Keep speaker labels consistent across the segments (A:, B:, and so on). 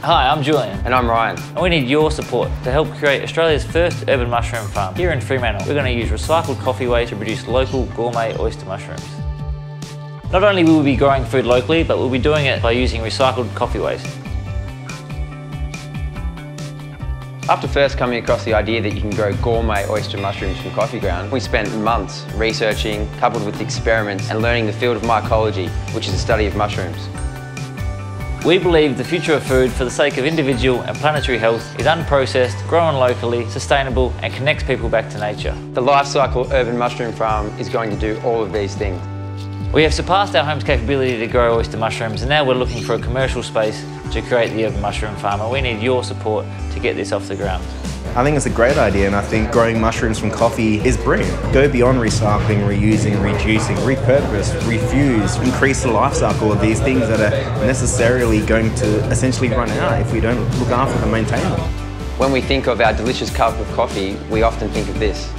A: Hi, I'm Julian.
B: And I'm Ryan.
A: And we need your support to help create Australia's first urban mushroom farm. Here in Fremantle, we're going to use recycled coffee waste to produce local gourmet oyster mushrooms. Not only will we be growing food locally, but we'll be doing it by using recycled coffee waste.
B: After first coming across the idea that you can grow gourmet oyster mushrooms from coffee ground, we spent months researching, coupled with experiments and learning the field of mycology, which is the study of mushrooms.
A: We believe the future of food for the sake of individual and planetary health is unprocessed, grown locally, sustainable and connects people back to nature.
B: The Life Cycle Urban Mushroom Farm is going to do all of these things.
A: We have surpassed our home's capability to grow oyster mushrooms, and now we're looking for a commercial space to create the urban mushroom farm, and we need your support to get this off the ground.
C: I think it's a great idea, and I think growing mushrooms from coffee is brilliant. Go beyond recycling, reusing, reducing, repurpose, refuse, increase the life cycle of these things that are necessarily going to essentially run out if we don't look after and maintain them.
B: When we think of our delicious cup of coffee, we often think of this.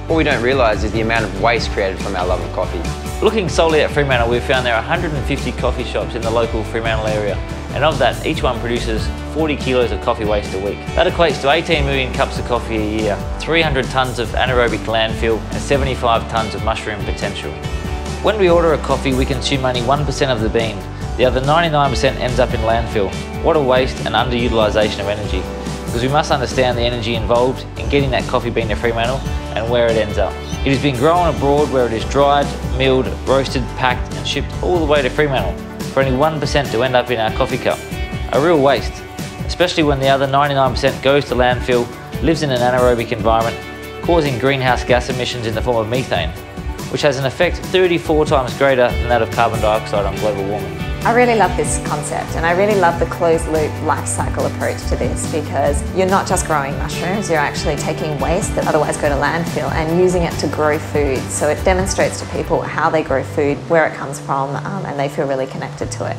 B: What we don't realise is the amount of waste created from our love of coffee.
A: Looking solely at Fremantle, we've found there are 150 coffee shops in the local Fremantle area, and of that, each one produces 40 kilos of coffee waste a week. That equates to 18 million cups of coffee a year, 300 tonnes of anaerobic landfill, and 75 tonnes of mushroom potential. When we order a coffee, we consume only 1% of the bean. The other 99% ends up in landfill. What a waste and underutilisation of energy, because we must understand the energy involved in getting that coffee bean to Fremantle and where it ends up. It has been grown abroad where it is dried, milled, roasted, packed and shipped all the way to Fremantle for only 1% to end up in our coffee cup. A real waste, especially when the other 99% goes to landfill, lives in an anaerobic environment, causing greenhouse gas emissions in the form of methane, which has an effect 34 times greater than that of carbon dioxide on global warming.
D: I really love this concept, and I really love the closed loop life cycle approach to this, because you're not just growing mushrooms, you're actually taking waste that otherwise go to landfill and using it to grow food. So it demonstrates to people how they grow food, where it comes from, and they feel really connected to it.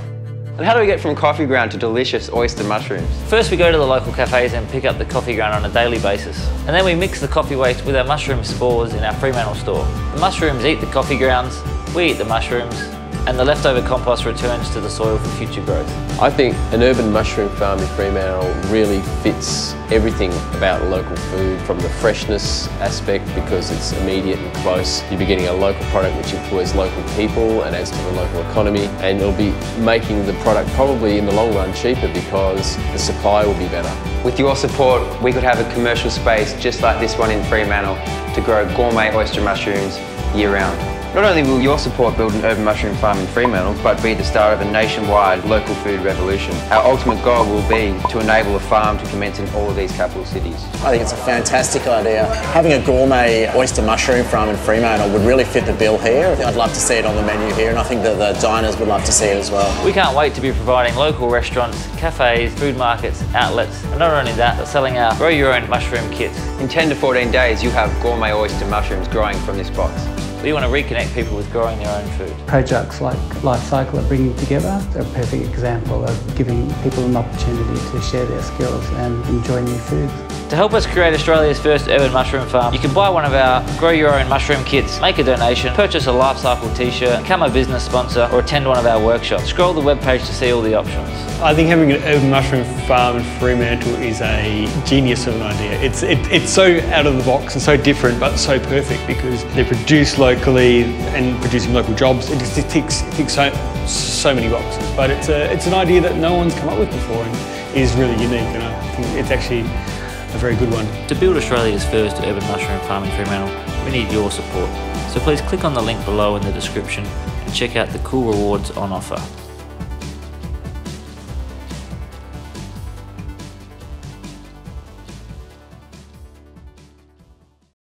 B: And how do we get from coffee ground to delicious oyster mushrooms?
A: First we go to the local cafes and pick up the coffee ground on a daily basis. And then we mix the coffee waste with our mushroom spores in our Fremantle store. The mushrooms eat the coffee grounds, we eat the mushrooms, and the leftover compost returns to the soil for future growth.
E: I think an urban mushroom farm in Fremantle really fits everything about local food, from the freshness aspect, because it's immediate and close. You'll be getting a local product which employs local people and adds to the local economy, and it'll be making the product probably in the long run cheaper because the supply will be better.
B: With your support, we could have a commercial space just like this one in Fremantle to grow gourmet oyster mushrooms year round. Not only will your support build an urban mushroom farm in Fremantle, but be the start of a nationwide local food revolution. Our ultimate goal will be to enable a farm to commence in all of these capital cities.
F: I think it's a fantastic idea. Having a gourmet oyster mushroom farm in Fremantle would really fit the bill here. I'd love to see it on the menu here, and I think that the diners would love to see it as well.
A: We can't wait to be providing local restaurants, cafes, food markets, outlets, and not only that, but selling our grow your own mushroom kits.
B: In 10 to 14 days, you'll have gourmet oyster mushrooms growing from this box.
A: We want to reconnect people with growing their own food.
G: Projects like Life Cycle are bringing together a perfect example of giving people an opportunity to share their skills and enjoy new foods.
A: To help us create Australia's first urban mushroom farm, you can buy one of our Grow Your Own mushroom kits, make a donation, purchase a Life Cycle t-shirt, become a business sponsor, or attend one of our workshops. Scroll the webpage to see all the options.
H: I think having an urban mushroom farm in Fremantle is a genius of an idea. It's so out of the box and so different, but so perfect, because they're produced locally and producing local jobs. It just ticks so many boxes. But it's an idea that no one's come up with before and is really unique, and I think it's actually a very good one.
A: To build Australia's first urban mushroom farm in Fremantle, we need your support. So please click on the link below in the description and check out the cool rewards on offer.